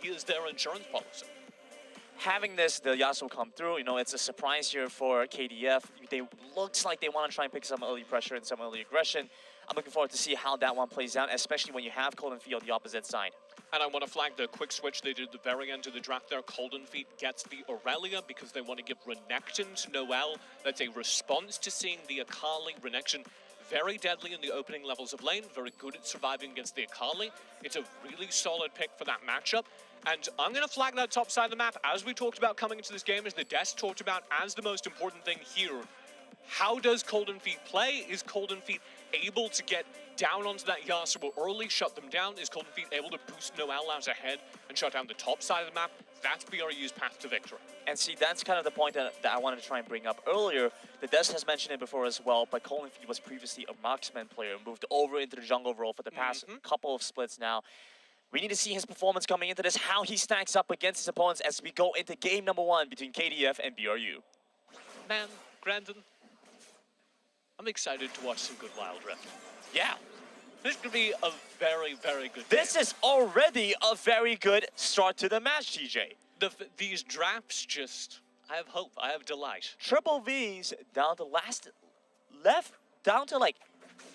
he is their insurance policy. Having this, the Yasuo come through, you know, it's a surprise here for KDF. They looks like they want to try and pick some early pressure and some early aggression. I'm looking forward to see how that one plays out, especially when you have Golden Fee on the opposite side. And I want to flag the quick switch they did at the very end of the draft there. Golden Feet gets the Aurelia because they want to give Renekton to Noel. That's a response to seeing the Akali. Renekton very deadly in the opening levels of lane, very good at surviving against the Akali. It's a really solid pick for that matchup. And I'm going to flag that top side of the map, as we talked about coming into this game, as the Des talked about as the most important thing here. How does Golden Feet play? Is Golden Feet able to get down onto that Yasuo early, shut them down? Is Golden Feet able to boost Noel out ahead and shut down the top side of the map? That's BRU's path to victory. And see, that's kind of the point that I wanted to try and bring up earlier. The Des has mentioned it before as well, but Golden Feet was previously a marksman player, moved over into the jungle role for the past couple of splits now. We need to see his performance coming into this, how he stacks up against his opponents as we go into game number 1 between KDF and BRU. Man, Grandin, I'm excited to watch some good Wild Rift. Yeah. This could be a very, very good This game. is already a very good start to the match, TJ. These drafts just, I have hope, I have delight. Triple V's down to down to like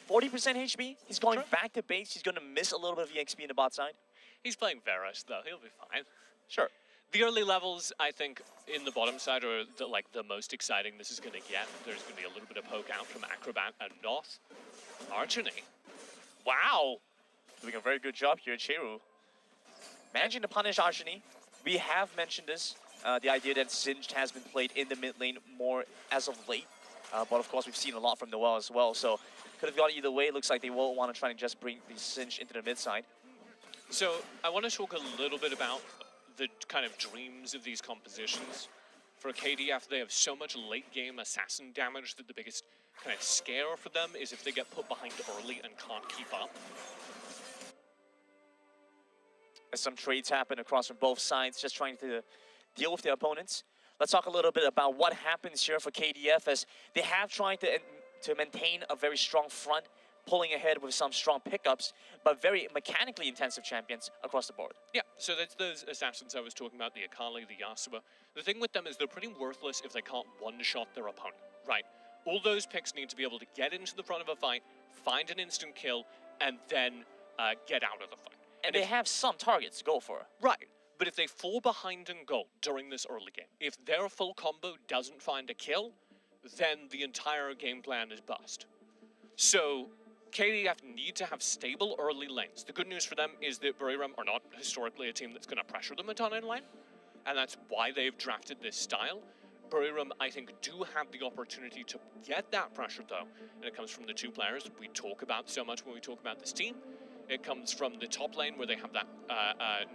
40% HP. He's going back to base. He's going to miss a little bit of EXP in the bot side. He's playing Varus, though. He'll be fine. Sure. The early levels, I think, in the bottom side are the most exciting this is going to get. There's going to be a little bit of poke out from Acrobat and North. Archony. Wow. Doing a very good job here, Cheru. Managing to punish Archony. We have mentioned this, the idea that Singed has been played in the mid lane more as of late. But of course, we've seen a lot from Noel as well. So could have gone either way. Looks like they will want to try and just bring the Singed into the mid side. So I want to talk a little bit about the kind of dreams of these compositions. For KDF, they have so much late-game assassin damage that the biggest kind of scare for them is if they get put behind early and can't keep up. As some trades happen across from both sides, just trying to deal with their opponents. Let's talk a little bit about what happens here for KDF as they have tried to maintain a very strong front, pulling ahead with some strong pickups, but very mechanically intensive champions across the board. Yeah, so that's those assassins I was talking about, the Akali, the Yasuo. The thing with them is they're pretty worthless if they can't one-shot their opponent, right? All those picks need to be able to get into the front of a fight, find an instant kill, and then get out of the fight. And they have some targets to go for. Right, but if they fall behind in gold during this early game, if their full combo doesn't find a kill, then the entire game plan is bust. So KDF need to have stable early lanes. The good news for them is that BRU are not historically a team that's going to pressure them a ton in lane, and that's why they've drafted this style. BRU, I think, do have the opportunity to get that pressure, though, and it comes from the two players we talk about so much when we talk about this team. It comes from the top lane where they have that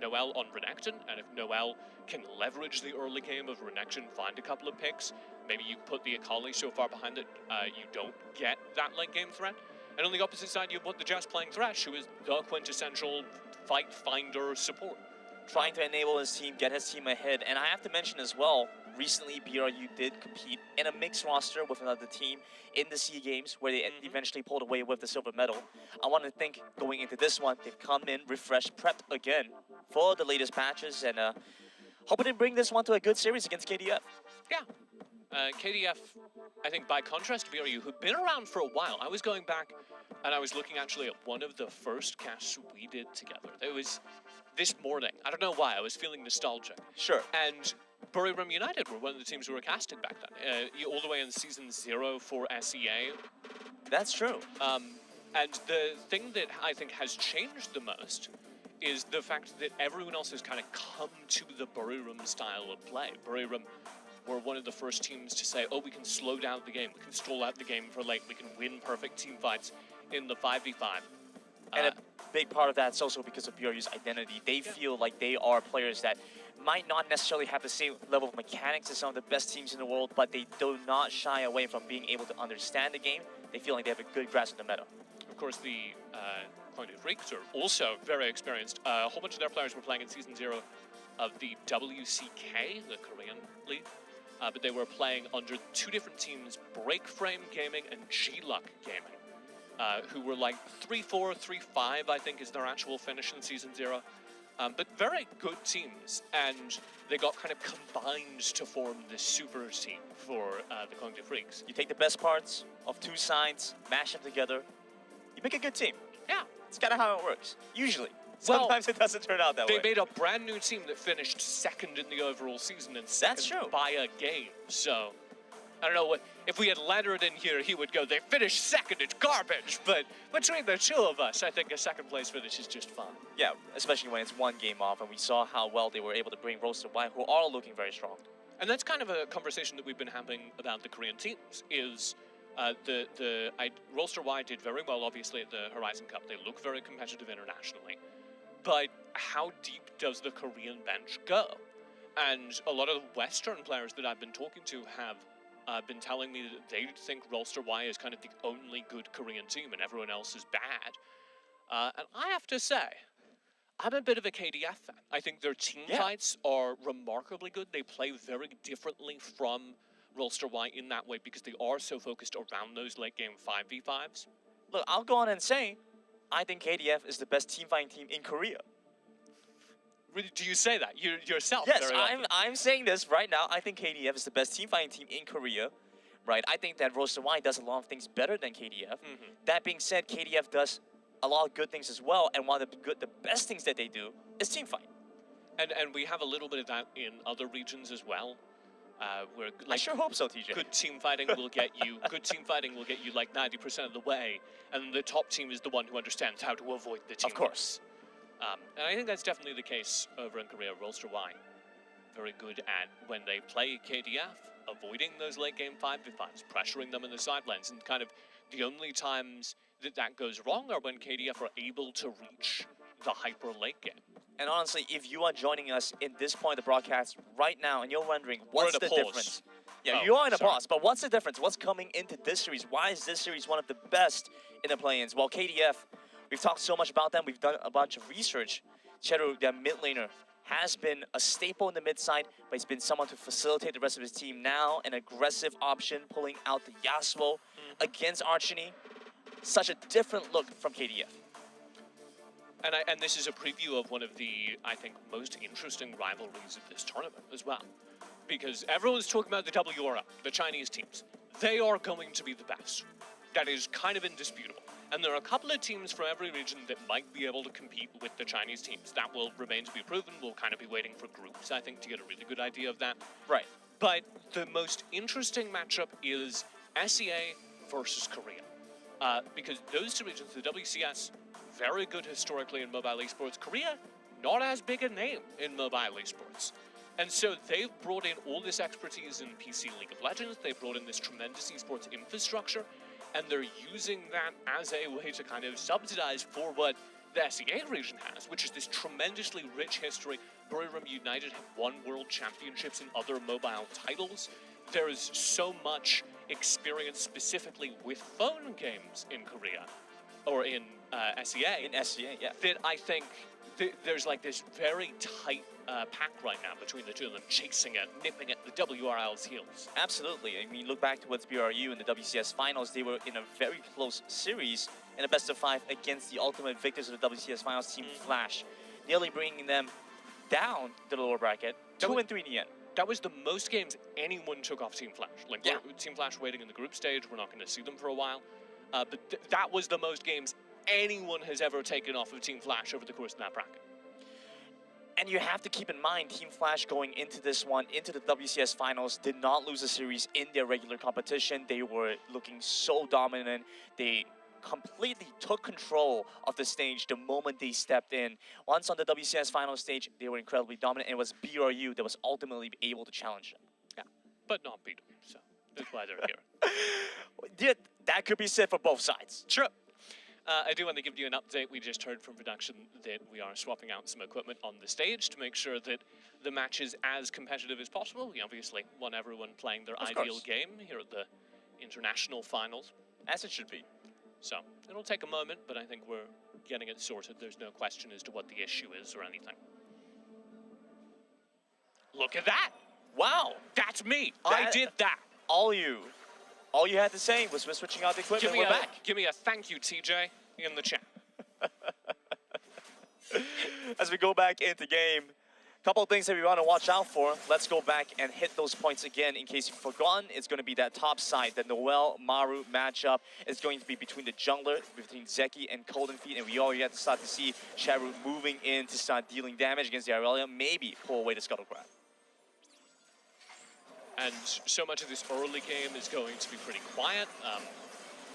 Noel on Renekton, and if Noel can leverage the early game of Renekton, find a couple of picks, maybe you put the Akali so far behind that you don't get that late game threat. And on the opposite side, you put the Jess playing Thresh, who is the quintessential fight finder support. Trying to enable his team, get his team ahead. And I have to mention as well, recently BRU did compete in a mixed roster with another team in the SEA Games, where they eventually pulled away with the silver medal. I want to think going into this one, they've come in, refreshed, prepped again for the latest patches, and hoping to bring this one to a good series against KDF. Yeah. KDF, I think by contrast to BRU, who've been around for a while, I was going back and I was looking actually at one of the first casts we did together. It was this morning. I don't know why, I was feeling nostalgic. Sure. And BRU United were one of the teams who were casted back then, all the way in Season 0 for SEA. That's true. And the thing that I think has changed the most is the fact that everyone else has kind of come to the BRU style of play. BRU were one of the first teams to say, oh, we can slow down the game, we can stall out the game for late, we can win perfect team fights in the 5v5. And a big part of that is also because of BRU's identity. They feel like they are players that might not necessarily have the same level of mechanics as some of the best teams in the world, but they do not shy away from being able to understand the game. They feel like they have a good grasp of the meta. Of course, the Point of Freaks are also very experienced. A whole bunch of their players were playing in Season 0 of the WCK, the Korean league. But they were playing under two different teams, Break Frame Gaming and G-Luck Gaming, who were like 3-4, 3-5, I think is their actual finish in Season 0. But very good teams, and they got kind of combined to form this super team for the KDF Freaks. You take the best parts of two sides, mash them together, you make a good team. Yeah. It's kind of how it works, usually. Well, Sometimes it doesn't turn out that way. They made a brand new team that finished second in the overall season and second by a game. So, I don't know what if we had Leonard in here, he would go, they finished second, it's garbage. But between the two of us, I think a second place finish is just fine. Yeah, especially when it's one game off, and we saw how well they were able to bring Roasted White, who are looking very strong. And that's kind of a conversation that we've been having about the Korean teams, is Roaster Y did very well, obviously, at the Horizon Cup. They look very competitive internationally. But how deep does the Korean bench go? And a lot of the Western players that I've been talking to have been telling me that they think Roaster Y is kind of the only good Korean team and everyone else is bad. And I have to say, I'm a bit of a KDF fan. I think their team fights are remarkably good. They play very differently from Roaster Y in that way because they are so focused around those late game 5v5s. Look, I'll go on and say, I think KDF is the best team fighting team in Korea. Really, do you say that yourself? Yes, I'm saying this right now. I think KDF is the best team fighting team in Korea. Right? I think that Roaster Y does a lot of things better than KDF. That being said, KDF does a lot of good things as well, and one of the best things that they do is team fight. And we have a little bit of that in other regions as well. Where I sure hope so, TJ. Good team fighting will get you. Good team fighting will get you like 90% of the way, and the top team is the one who understands how to avoid the team. Of course. And I think that's definitely the case over in Korea. Roaster Y, very good at when they play KDF, avoiding those late game 5v5s, pressuring them in the side lanes, and kind of the only times that goes wrong are when KDF are able to reach the hyper late game. And honestly, if you are joining us in this point of the broadcast right now and you're wondering what's the difference? Yeah, you are in a pause, but what's the difference? What's coming into this series? Why is this series one of the best in the play-ins? Well, KDF, we've talked so much about them. We've done a bunch of research. Cheru, their mid laner, has been a staple in the mid side, but he's been someone to facilitate the rest of his team. Now, an aggressive option, pulling out the Yasuo against Archony. Such a different look from KDF. And this is a preview of one of the, I think, most interesting rivalries of this tournament as well. Because everyone's talking about the WRL, the Chinese teams. They are going to be the best. That is kind of indisputable. And there are a couple of teams from every region that might be able to compete with the Chinese teams. That will remain to be proven. We'll kind of be waiting for groups, I think, to get a really good idea of that. Right. But the most interesting matchup is SEA versus Korea. Because those two regions, the WCS, very good historically in mobile esports. Korea, not as big a name in mobile esports. And so they've brought in all this expertise in PC League of Legends. They've brought in this tremendous esports infrastructure. And they're using that as a way to kind of subsidize for what the SEA region has, which is this tremendously rich history. BRU United have won world championships in other mobile titles. There is so much experience specifically with phone games in Korea, or in SEA. In SEA, yeah. That I think there's like this very tight pack right now between the two of them, chasing it, nipping at the WRL's heels. Absolutely. I mean, look back towards BRU in the WCS finals. They were in a very close series in a best-of-5 against the ultimate victors of the WCS finals, Team Flash, nearly bringing them down to the lower bracket, 2-3 in the end. That was the most games anyone took off Team Flash. Like, Team Flash waiting in the group stage, we're not going to see them for a while. But that was the most games anyone has ever taken off of Team Flash over the course of that bracket. And you have to keep in mind, Team Flash going into this one, into the WCS finals, did not lose a series in their regular competition. They were looking so dominant. They completely took control of the stage the moment they stepped in. Once on the WCS final stage, they were incredibly dominant, and it was BRU that was ultimately able to challenge them. Yeah, but not beat them, so that's why they're here. Yeah, that could be said for both sides. True. I do want to give you an update. We just heard from production that we are swapping out some equipment on the stage to make sure that the match is as competitive as possible. We obviously want everyone playing their ideal game here at the international finals. As it should be. So it'll take a moment, but I think we're getting it sorted. There's no question as to what the issue is or anything. Look at that! Wow! That's me! I did that! All you had to say was we're switching out the equipment, we're back. Give me a thank you, TJ, in the chat. As as we go back into game. Couple of things that we want to watch out for. Let's go back and hit those points again. In case you've forgotten, it's going to be that top side, the Noel-Maru matchup. It's going to be between the jungler, between Zeki and Golden Feet, and we already have to start to see Charu moving in to start dealing damage against the Irelia, maybe pull away the Scuttle Crab. And so much of this early game is going to be pretty quiet.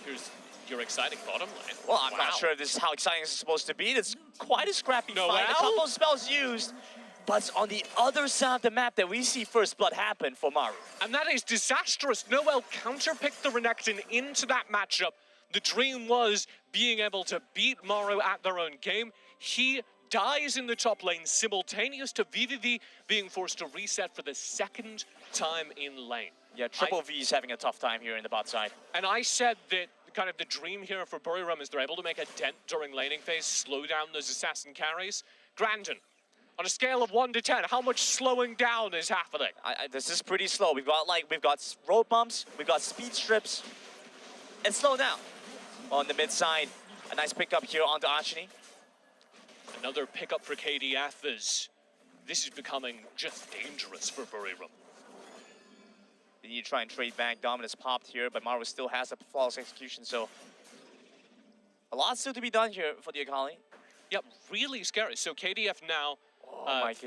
Here's your exciting bottom lane. Well, I'm not sure if this is how exciting this is supposed to be. It's quite a scrappy fight. A couple of spells used. But it's on the other side of the map that we see first blood happen for Maru. And that is disastrous. Noel counterpicked the Renekton into that matchup. The dream was being able to beat Maru at their own game. He dies in the top lane, simultaneous to VVV being forced to reset for the second time in lane. Yeah, Triple V is having a tough time here in the bot side. And I said that kind of the dream here for BRU is they're able to make a dent during laning phase, slow down those assassin carries. Grandin, on a scale of 1 to 10, how much slowing down is happening? This is pretty slow. We've got road bumps, we've got speed strips. It's slow down. On the mid side, a nice pickup here onto Ashini. Another pickup for KDF as this is becoming just dangerous for BRU. They need to try and trade back. Dominus popped here, but Maru still has a flawless execution, so a lot still to be done here for the Akali. Yep, really scary. So KDF now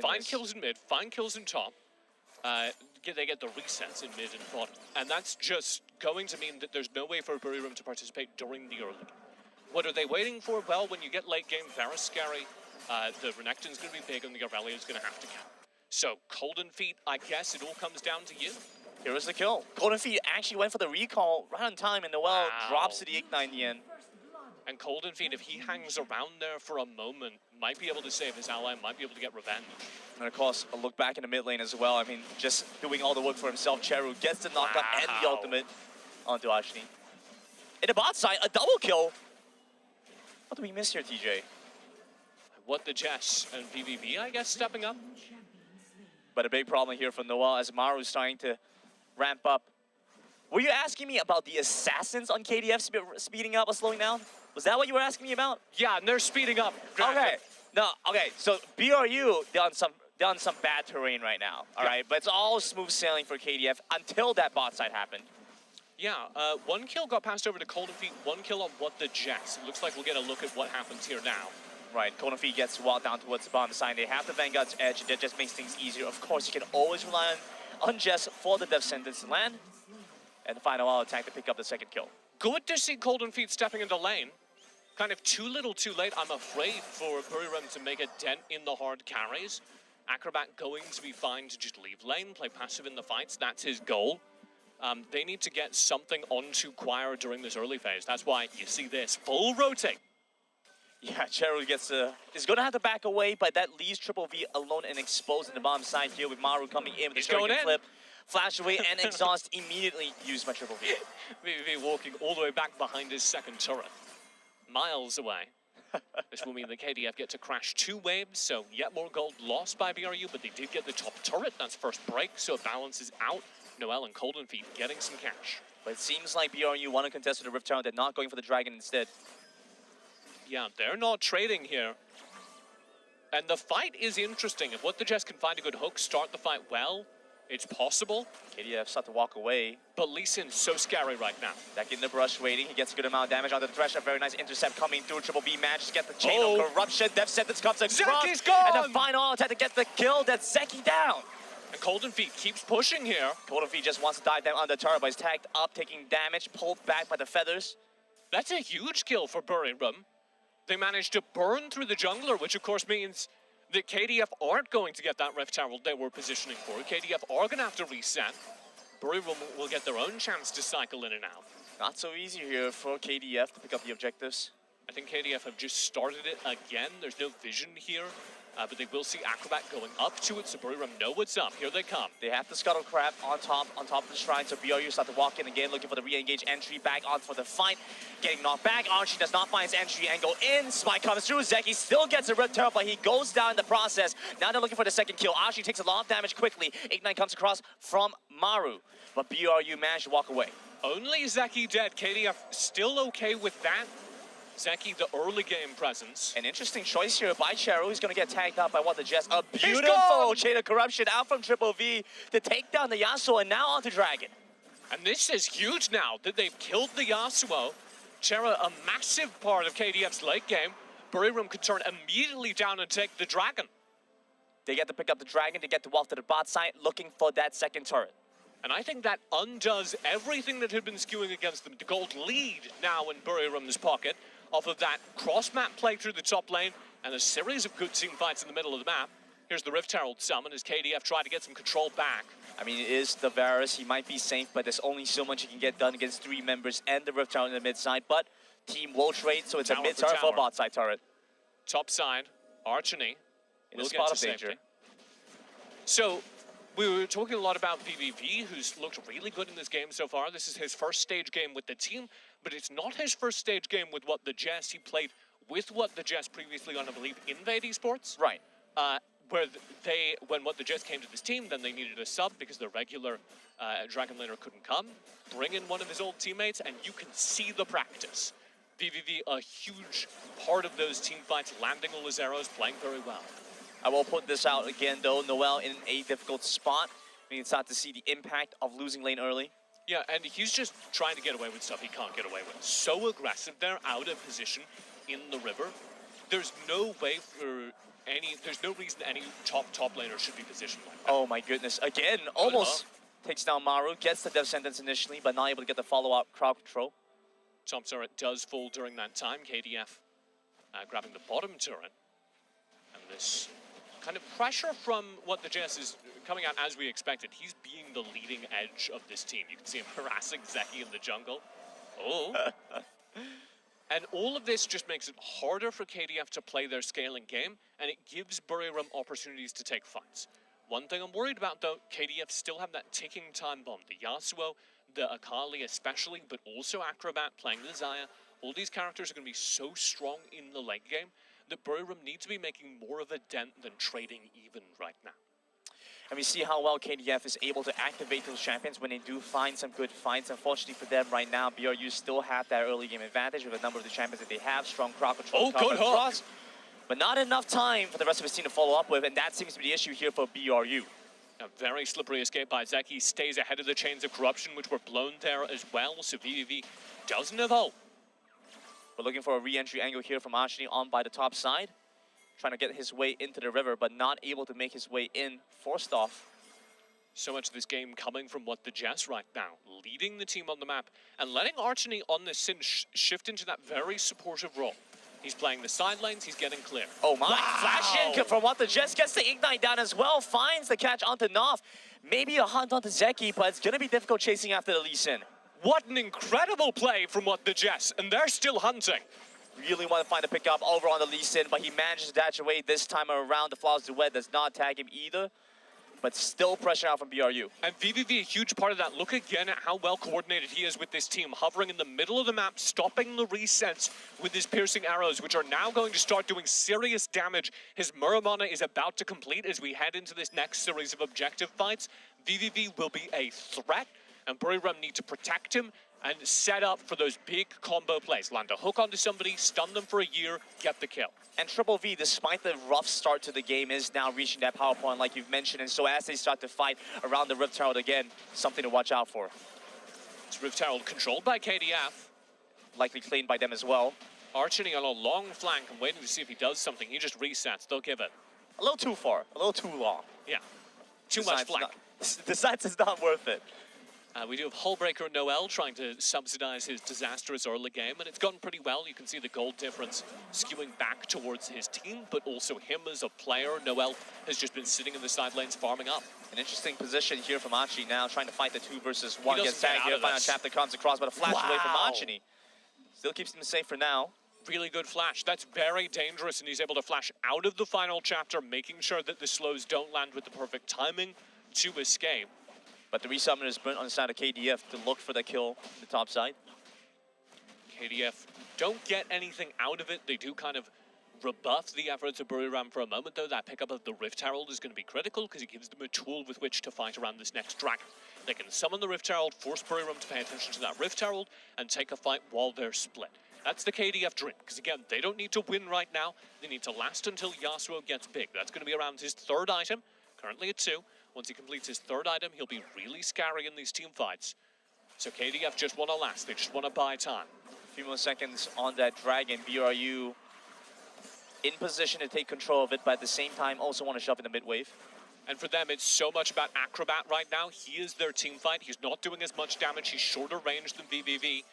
find kills in mid, find kills in top. They get the resets in mid and bottom. And that's just going to mean that there's no way for BRU to participate during the early game. What are they waiting for? Well, when you get late game, very scary. The Renekton's going to be big and the Aurelia's going to have to count. So, Golden Feet, I guess it all comes down to you. Here is the kill. Golden Feet actually went for the recall right on time, and Noel drops to the Ignite in the end. And Golden Feet, if he hangs around there for a moment, might be able to save his ally, might be able to get revenge. And of course, a look back in the mid lane as well. I mean, just doing all the work for himself. Charu gets the knockup and the ultimate onto Ashini. In the bot side, a double kill. What do we miss here, TJ? What the Jess and VVV, I guess, stepping up. But a big problem here for Noel as Maru's starting to ramp up. Were you asking me about the assassins on KDF speeding up or slowing down? Was that what you were asking me about? Yeah, and they're speeding up. Okay. No, okay. So BRU, they're on some bad terrain right now. All right, but it's all smooth sailing for KDF until that bot side happened. Yeah, one kill got passed over to Golden Feet, one kill on What the Jess. It looks like we'll get a look at what happens here now. Right, Golden Feet gets walked down towards the bottom side. They have the Vanguard's edge. That just makes things easier. Of course, you can always rely on Jess for the death sentence to land. And the final attack to pick up the second kill. Good to see Golden Feet stepping into lane. Kind of too little too late, I'm afraid, for BRU to make a dent in the hard carries. Acrobat going to be fine to just leave lane, play passive in the fights. That's his goal. They need to get something onto Choir during this early phase. That's why you see this full rotate. Yeah, Cheryl is going to have to back away, but that leaves Triple V alone and exposed in the bottom side here with Maru coming in with the shuriken flip. Flash away and exhaust immediately used by Triple V. VVV walking all the way back behind his second turret. Miles away. This will mean the KDF get to crash 2 waves, so yet more gold lost by BRU, but they did get the top turret. That's first break, so it balances out. Noel and Golden Feet getting some cash. But it seems like BRU want to contest with the Rift Tower. They're not going for the Dragon instead. Yeah, they're not trading here. And the fight is interesting. If What the Jess can find a good hook, start the fight well, it's possible. KDF start to walk away. But Lee Sin's so scary right now. Back in the brush waiting. He gets a good amount of damage onto the Thresh. A very nice intercept coming through. Triple B manages to get the chain of corruption. Death sentence comes across. Zeki's gone! And the final attack to get the kill. That's Zeki down. And Golden Feet keeps pushing here. Golden Feet just wants to dive down on the turret, but he's tagged up, taking damage, pulled back by the feathers. That's a huge kill for BRU. They managed to burn through the jungler, which of course means that KDF aren't going to get that Rift Tower they were positioning for. KDF are going to have to reset. BRU will get their own chance to cycle in and out. Not so easy here for KDF to pick up the objectives. I think KDF have just started it again. There's no vision here, but they will see Acrobat going up to it, so BRU know what's up. Here they come. They have the Scuttle Crab on top of the shrine, so BRU start to walk in again, looking for the re-engage entry back on for the fight. Getting knocked back, Archie does not find his entry and go in. Spike comes through, Zeki still gets a Rift Tower, but he goes down in the process. Now they're looking for the second kill. Archie takes a lot of damage quickly. Ignite comes across from Maru, but BRU managed to walk away. Only Zeki dead. KDF still okay with that. Zeki, the early game presence. An interesting choice here by Cheru. He's going to get tagged out by what the Jets. A beautiful chain of corruption out from Triple V to take down the Yasuo, and now onto Dragon. And this is huge now that they've killed the Yasuo. Chera, a massive part of KDF's late game. BRU could turn immediately down and take the Dragon. They get to pick up the Dragon to get to walk to the bot side, looking for that second turret. And I think that undoes everything that had been skewing against them. The gold lead now in BRU's pocket off of that cross-map play through the top lane and a series of good team fights in the middle of the map. Here's the Rift Herald summon as KDF try to get some control back. I mean, it is the Varus. He might be safe, but there's only so much he can get done against 3 members and the Rift Herald in the mid side. But team will trade, so it's a mid turret for a bot side turret. Top side, Archony in a spot of danger. So, we were talking a lot about VVV, who's looked really good in this game so far. This is his first stage game with the team, but it's not his first stage game with What the Jess. He played with What the Jess previously on, I believe, Invade Esports. Right. Where when What the Jess came to this team, then they needed a sub because their regular Dragon Laner couldn't come. Bring in one of his old teammates, and you can see the practice. VVV, a huge part of those team fights, landing all his arrows, playing very well. I will put this out again, though. Noel in a difficult spot. We can start to see the impact of losing lane early. Yeah, and he's just trying to get away with stuff he can't get away with. So aggressive there, out of position in the river. There's no way for there's no reason any top laner should be positioned like that. Oh my goodness, again, almost takes down Maru, gets the death sentence initially, but not able to get the follow-up crowd control. Top turret does fall during that time. KDF grabbing the bottom turret. And this kind of pressure from What the Jess is coming out as we expected. He's being the leading edge of this team. You can see him harassing Zeki in the jungle. Oh. And all of this just makes it harder for KDF to play their scaling game, and it gives BRU opportunities to take fights. One thing I'm worried about, though, KDF still have that ticking time bomb. The Yasuo, the Akali especially, but also Acrobat playing the Xayah. All these characters are going to be so strong in the late game that BRU need to be making more of a dent than trading even right now. And we see how well KDF is able to activate those champions when they do find some good fights. Unfortunately for them right now, BRU still have that early game advantage with a number of the champions that they have. Strong crowd control, good hook. But not enough time for the rest of his team to follow up with, and that seems to be the issue here for BRU. A very slippery escape by Zeki, stays ahead of the chains of corruption, which were blown there as well, so VVV doesn't have hope. We're looking for a re-entry angle here from Ashni on by the top side. Trying to get his way into the river, but not able to make his way in, forced off. So much of this game coming from What the Jess right now, leading the team on the map, and letting Archony on this Sin shift into that very supportive role. He's playing the side lanes, he's getting clear. Oh my, flash in from What the Jess, gets the Ignite down as well, finds the catch onto Nov. Maybe a hunt onto Zeki, but it's gonna be difficult chasing after the Lee Sin. What an incredible play from What the Jess, and they're still hunting. Really want to find a pickup over on the Lee Sin, but he manages to dash away this time around. The Flawless Duet does not tag him either, but still pressure out from BRU. And VVV, a huge part of that. Look again at how well coordinated he is with this team, hovering in the middle of the map, stopping the resets with his piercing arrows, which are now going to start doing serious damage. His Muramana is about to complete as we head into this next series of objective fights. VVV will be a threat, and BRU need to protect him and set up for those big combo plays. Land a hook onto somebody, stun them for a year, get the kill. And Triple V, despite the rough start to the game, is now reaching that power point like you've mentioned. And so as they start to fight around the Rift Herald again, something to watch out for. It's Rift Herald controlled by KDF. Likely claimed by them as well. Archony on a long flank and waiting to see if he does something. He just resets, they'll give it. A little too far, a little too long. Yeah, too much flank. The sides is not worth it. We do have Hullbreaker Noel trying to subsidize his disastrous early game, and it's gone pretty well. You can see the gold difference skewing back towards his team, but also him as a player. Noel has just been sitting in the side lanes farming up. An interesting position here from Archie now, trying to fight the 2 versus 1. Gets tagged here, final chapter comes across, but a flash away from Archie. Still keeps him safe for now. Really good flash. That's very dangerous, and he's able to flash out of the final chapter, making sure that the slows don't land with the perfect timing to escape. But the resummoner is burnt on the side of KDF to look for the kill on the top side. KDF don't get anything out of it. They do kind of rebuff the efforts of BRU for a moment, though. That pickup of the Rift Herald is going to be critical because it gives them a tool with which to fight around this next dragon. They can summon the Rift Herald, force BRU to pay attention to that Rift Herald, and take a fight while they're split. That's the KDF dream, because again, they don't need to win right now. They need to last until Yasuo gets big. That's going to be around his third item, currently at 2. Once he completes his third item, he'll be really scary in these team fights. So KDF just want to last, they just want to buy time. A few more seconds on that Dragon. BRU in position to take control of it, but at the same time also want to shove in the mid wave. And for them, it's so much about Acrobat right now. He is their team fight. He's not doing as much damage. He's shorter range than VVV.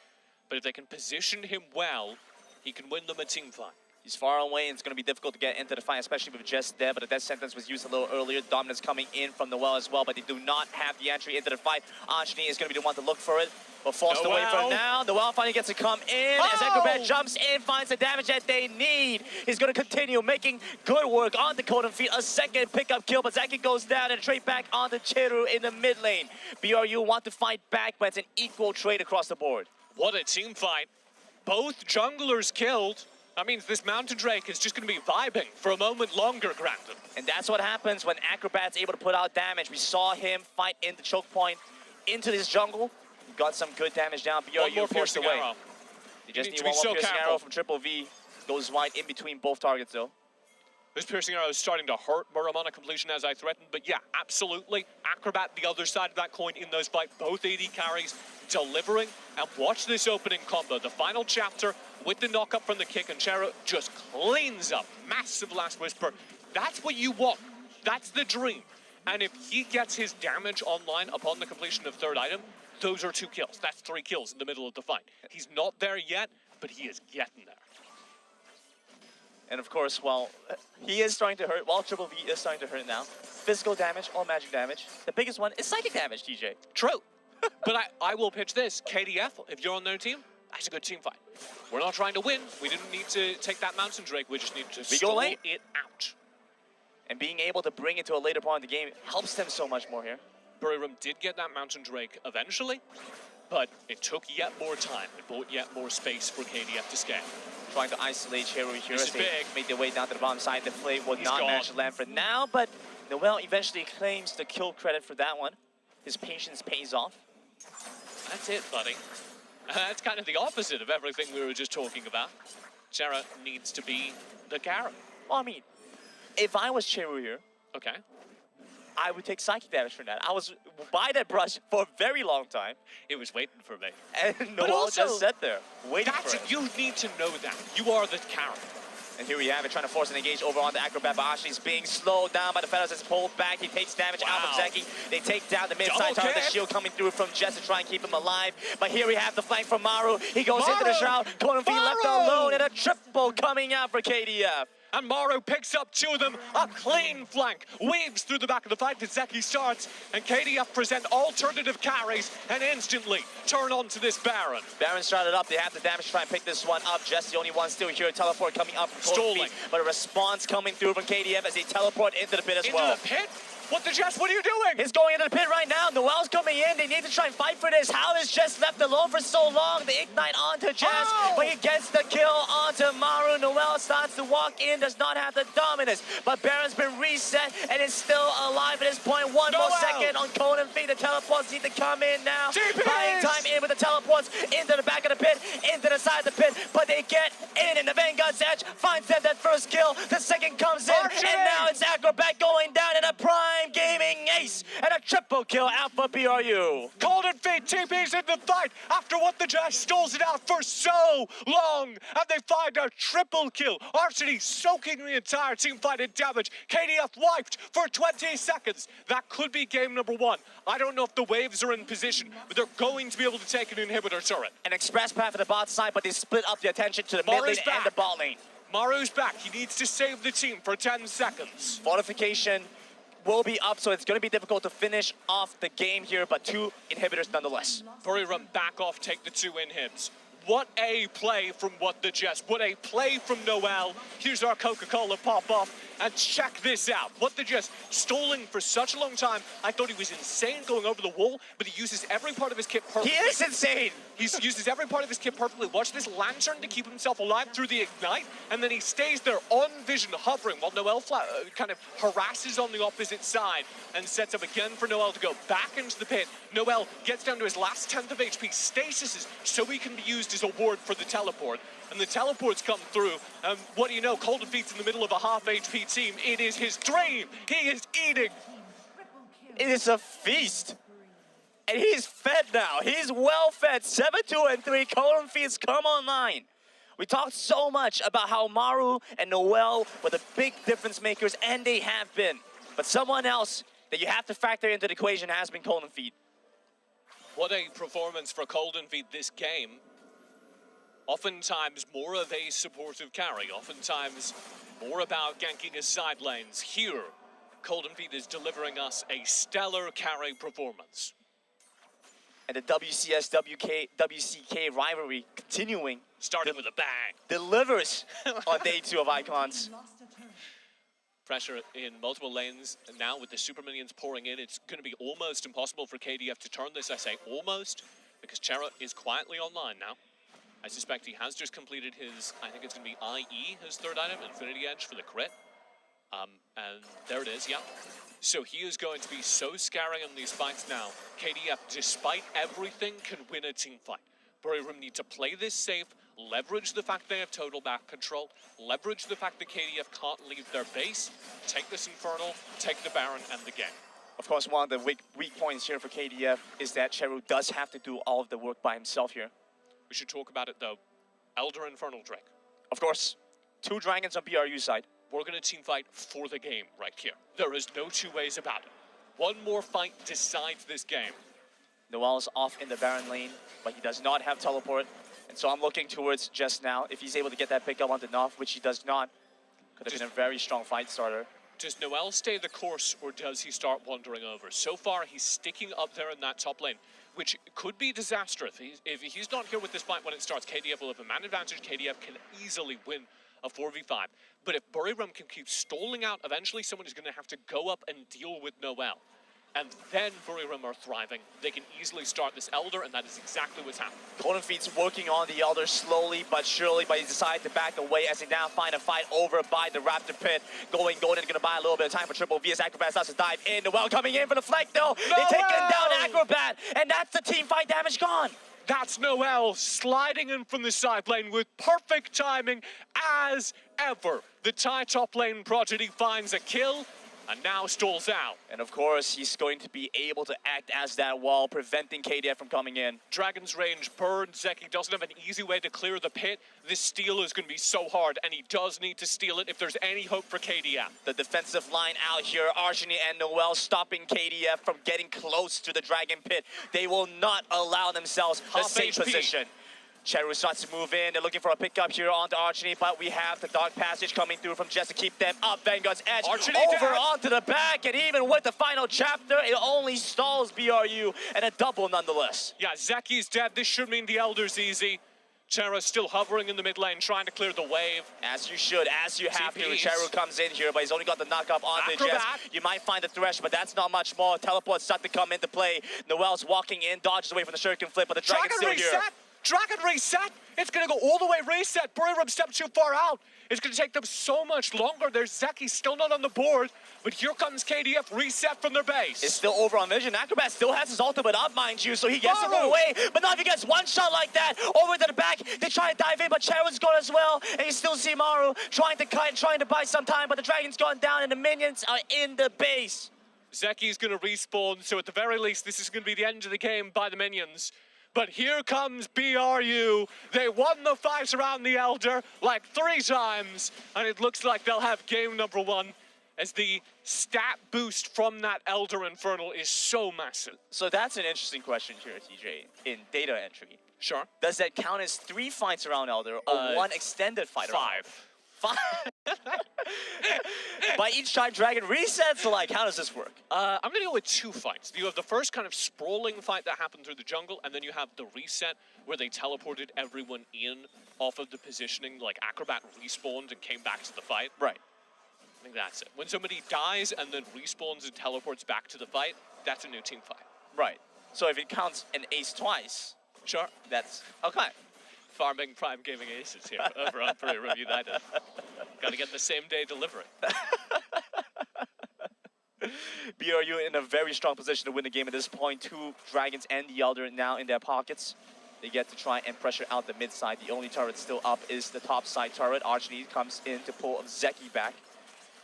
But if they can position him well, he can win them a team fight. He's far away, and it's going to be difficult to get into the fight, especially with Jess there, but the death sentence was used a little earlier. Dominance coming in from the well as well, but they do not have the entry into the fight. Anjani is going to be the one to look for it, but forced away for now. The well finally gets to come in as Acrobat jumps in, finds the damage that they need. He's going to continue making good work on the Coden feet. A second pickup kill, but Zaki goes down and trade back on the Chiru in the mid lane. BRU want to fight back, but it's an equal trade across the board. What a team fight. Both junglers killed. That means this Mountain Drake is just going to be vibing for a moment longer, granted. And that's what happens when Acrobat's able to put out damage. We saw him fight in the choke point into this jungle. He got some good damage down. BRU forced away. Arrow. They just need one more piercing arrow from Triple V. Goes wide in between both targets, though. This piercing arrow is starting to hurt Muramana completion as I threatened, but yeah, absolutely. Acrobat, the other side of that coin in those fights, both AD carries delivering. And watch this opening combo, the final chapter with the knock-up from the kick, and Chero just cleans up. Massive Last Whisper. That's what you want. That's the dream. And if he gets his damage online upon the completion of third item, those are 2 kills. That's 3 kills in the middle of the fight. He's not there yet, but he is getting there. And of course, while he is starting to hurt, while Triple V is starting to hurt now, physical damage or magic damage, the biggest one is psychic damage, TJ. True. But I will pitch this. KDF, if you're on their team, that's a good team fight. We're not trying to win. We didn't need to take that Mountain Drake. We just need to stall it out. And being able to bring it to a later part of the game helps them so much more here. BRU did get that Mountain Drake eventually, but it took yet more time. It bought yet more space for KDF to scale. Trying to isolate Cheru here as they make their way down to the bottom side. The Flame will not manage to land for now, but Noel eventually claims the kill credit for that one. His patience pays off. That's it, buddy. That's kind of the opposite of everything we were just talking about. Chero needs to be the carry. Well, I mean, if I was Cheru here, okay, I would take psychic damage from that. I was by that brush for a very long time. It was waiting for me. And Noel just sat there, waiting for it. You need to know that. You are the carry. And here we have it, trying to force an engage over onto Acrobat, but Ashley's being slowed down by the Feathers. It's pulled back. He takes damage out from Zeki. They take down the mid-side tower. The shield coming through from Jess to try and keep him alive. But here we have the flank from Maru. He goes into the shroud. Konofi left alone, and a triple coming out for KDF. And Maru picks up 2 of them, a clean flank, weaves through the back of the fight, but Zeki starts, and KDF present alternative carries, and instantly turn on to this Baron. Baron started up, they have the damage to try and pick this one up. Jess the only one still here, teleport coming up from Konofi, but a response coming through from KDF as they teleport into the pit as well. Into the pit? What the Jess? What are you doing? He's going into the pit right now. Noel's coming in. They need to try and fight for this. How is Jess left alone for so long? They ignite onto Jess, but he gets the kill onto Maru. Noel starts to walk in, does not have the dominance, but Baron's been reset and is still alive at this point. One more second on Conan feet. The teleports need to come in now. Buying time in with the teleports into the back of the pit, into the side of the pit, but they get in, and the Vanguard's edge finds them that first kill. The second comes in, and now it's Acrobat going down in a prime gaming ace and a triple kill out for BRU. Golden Feet TP's in the fight after what the Jazz stalls it out for so long, and they find a triple kill. Archity soaking the entire team fight in damage. KDF wiped for 20 seconds. That could be game number 1. I don't know if the waves are in position, but they're going to be able to take an inhibitor turret. An express path for the bot side, but they split up the attention to the mid lane and the bot lane. Maru's back. He needs to save the team for 10 seconds. Fortification will be up, so it's going to be difficult to finish off the game here, but 2 inhibitors nonetheless. BRU back off, take the 2 inhibs. What a play from What the Jess. What a play from Noel. Here's our Coca-Cola pop-off. And check this out. What they're just stalling for such a long time. I thought he was insane going over the wall, but he uses every part of his kit perfectly. He is insane! He uses every part of his kit perfectly. Watch this lantern to keep himself alive through the ignite, and then he stays there on vision, hovering, while Noel kind of harasses on the opposite side and sets up again for Noel to go back into the pit. Noel gets down to his last 10th of HP, stasises so he can be used as a ward for the teleport. And the teleports come through, and what do you know, Cold Defeat's in the middle of a half HP team. It is his dream. He is eating. It is a feast. And he's fed now. He's well fed. 7-2 and 3. Cold Defeats come online. We talked so much about how Maru and Noel were the big difference makers, and they have been. But someone else that you have to factor into the equation has been Cold Defeat. What a performance for Cold Defeat this game. Oftentimes more of a supportive carry, oftentimes more about ganking his side lanes. Here, Cold Defeat is delivering us a stellar carry performance. And the WCS-WCK rivalry continuing. Starting with a bang. Delivers on day 2 of Icons. Pressure in multiple lanes, and now with the super minions pouring in, it's going to be almost impossible for KDF to turn this. I say almost, because Chera is quietly online now. I suspect he has just completed his, I think it's going to be IE, his third item, Infinity Edge for the crit. And there it is, yeah. So he is going to be so scary in these fights now. KDF, despite everything, can win a team fight. BRU need to play this safe, leverage the fact they have total back control, leverage the fact that KDF can't leave their base, take this Infernal, take the Baron and the game. Of course, one of the weak points here for KDF is that Cheru does have to do all of the work by himself here. We should talk about it though. Elder Infernal Drake. Of course, 2 dragons on BRU side. We're going to team fight for the game right here. There is no two ways about it. One more fight decides this game. Noel's off in the Baron lane, but he does not have teleport. And so I'm looking towards just now. If he's able to get that pickup onto Nov, which he does not, could have been a very strong fight starter. Does Noel stay the course, or does he start wandering over? So far, he's sticking up there in that top lane, which could be disastrous. If he's not here with this fight when it starts, KDF will have a man advantage. KDF can easily win a 4v5. But if BRU can keep stalling out, eventually someone is going to have to go up and deal with Noel. And then BRU are thriving. They can easily start this Elder, and that is exactly what's happening. Cold Defeat's working on the Elder slowly but surely, but he decides to back away as they now find a fight over by the Raptor Pit. Going golden, gonna buy a little bit of time for Triple V as Acrobat starts to dive in. Noel coming in for the flank though. They take him down Acrobat, and that's the team fight damage gone. That's Noel sliding in from the side lane with perfect timing as ever. The Thai top lane prodigy finds a kill and now stalls out. And of course, he's going to be able to act as that wall, preventing KDF from coming in. Dragon's range burned. Zeki doesn't have an easy way to clear the pit. This steal is going to be so hard, and he does need to steal it if there's any hope for KDF. The defensive line out here, Archony and Noel stopping KDF from getting close to the Dragon Pit. They will not allow themselves a safe position. Cheru starts to move in. They're looking for a pickup here onto Archony, but we have the Dark Passage coming through from Jess to keep them up. Vanguard's Edge Archony over down. onto the back, and even with the final chapter, it only stalls BRU, and a double nonetheless. Yeah, Zeki's dead. This should mean the Elder's easy. Chera still hovering in the mid lane, trying to clear the wave. As you should, as you have TPs. to. Cheru comes in here, but he's only got the knock up onto Acrobat. Jess. You might find the Thresh, but that's not much more. Teleports start to come into play. Noel's walking in, dodges away from the Shuriken flip, but the Dragon's still reset. here. Dragon reset! It's gonna go all the way reset. BRU stepped too far out. It's gonna take them so much longer. There's Zeki still not on the board, but here comes KDF reset from their base. It's still over on Vision. Acrobat still has his ultimate up, mind you, so he gets him away. But not if he gets one shot like that. Over to the back, they try to dive in, but Cheru's gone as well. And you still see Maru trying to cut, trying to buy some time, but the Dragon's gone down and the minions are in the base. Zeki's gonna respawn, so at the very least, this is gonna be the end of the game by the minions. But here comes BRU. They won the fight around the Elder like 3 times, and it looks like they'll have game number 1 as the stat boost from that Elder Infernal is so massive. So that's an interesting question here, TJ, in data entry. Sure. Does that count as 3 fights around Elder or 1 extended fight around? 5. By each time Dragon resets, so like, how does this work? I'm gonna go with 2 fights. You have the first kind of sprawling fight that happened through the jungle, and then you have the reset where they teleported everyone in off of the positioning, like Acrobat respawned and came back to the fight. Right. I think that's it. When somebody dies and then respawns and teleports back to the fight, that's a new team fight. Right. So if it counts an ace twice, Sure. that's okay. Farming Prime Gaming Aces here over on BRU United. Gotta get the same day delivery. BRU in a very strong position to win the game at this point. 2 Dragons and the Elder now in their pockets. They get to try and pressure out the mid side. The only turret still up is the top side turret. Archie comes in to pull Zeki back.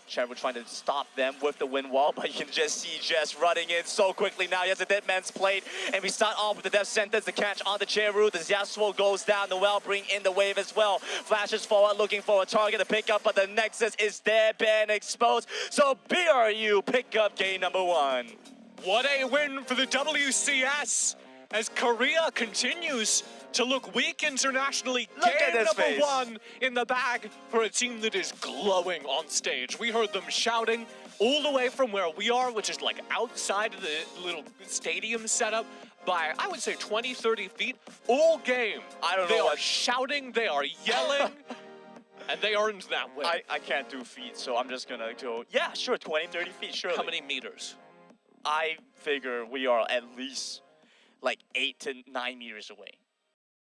Chervo trying to stop them with the wind wall, but you can just see Jess running in so quickly now. He has a dead man's plate, and we start off with the death sentence to catch on the Chervo. The Yasuo goes down, the well bring in the wave as well. Flashes forward, looking for a target to pick up, but the Nexus is there, been exposed. So BRU pick up game number 1. What a win for the WCS as Korea continues to look weak internationally. Look at Game this number face. 1 in the bag for a team that is glowing on stage. We heard them shouting all the way from where we are, which is like outside of the little stadium setup by, I would say, 20, 30 feet all game. I don't know They are what- shouting, they are yelling, and they earned that win. I can't do feet, so I'm just gonna go, yeah, sure, 20, 30 feet, sure. How many meters? I figure we are at least like 8 to 9 meters away.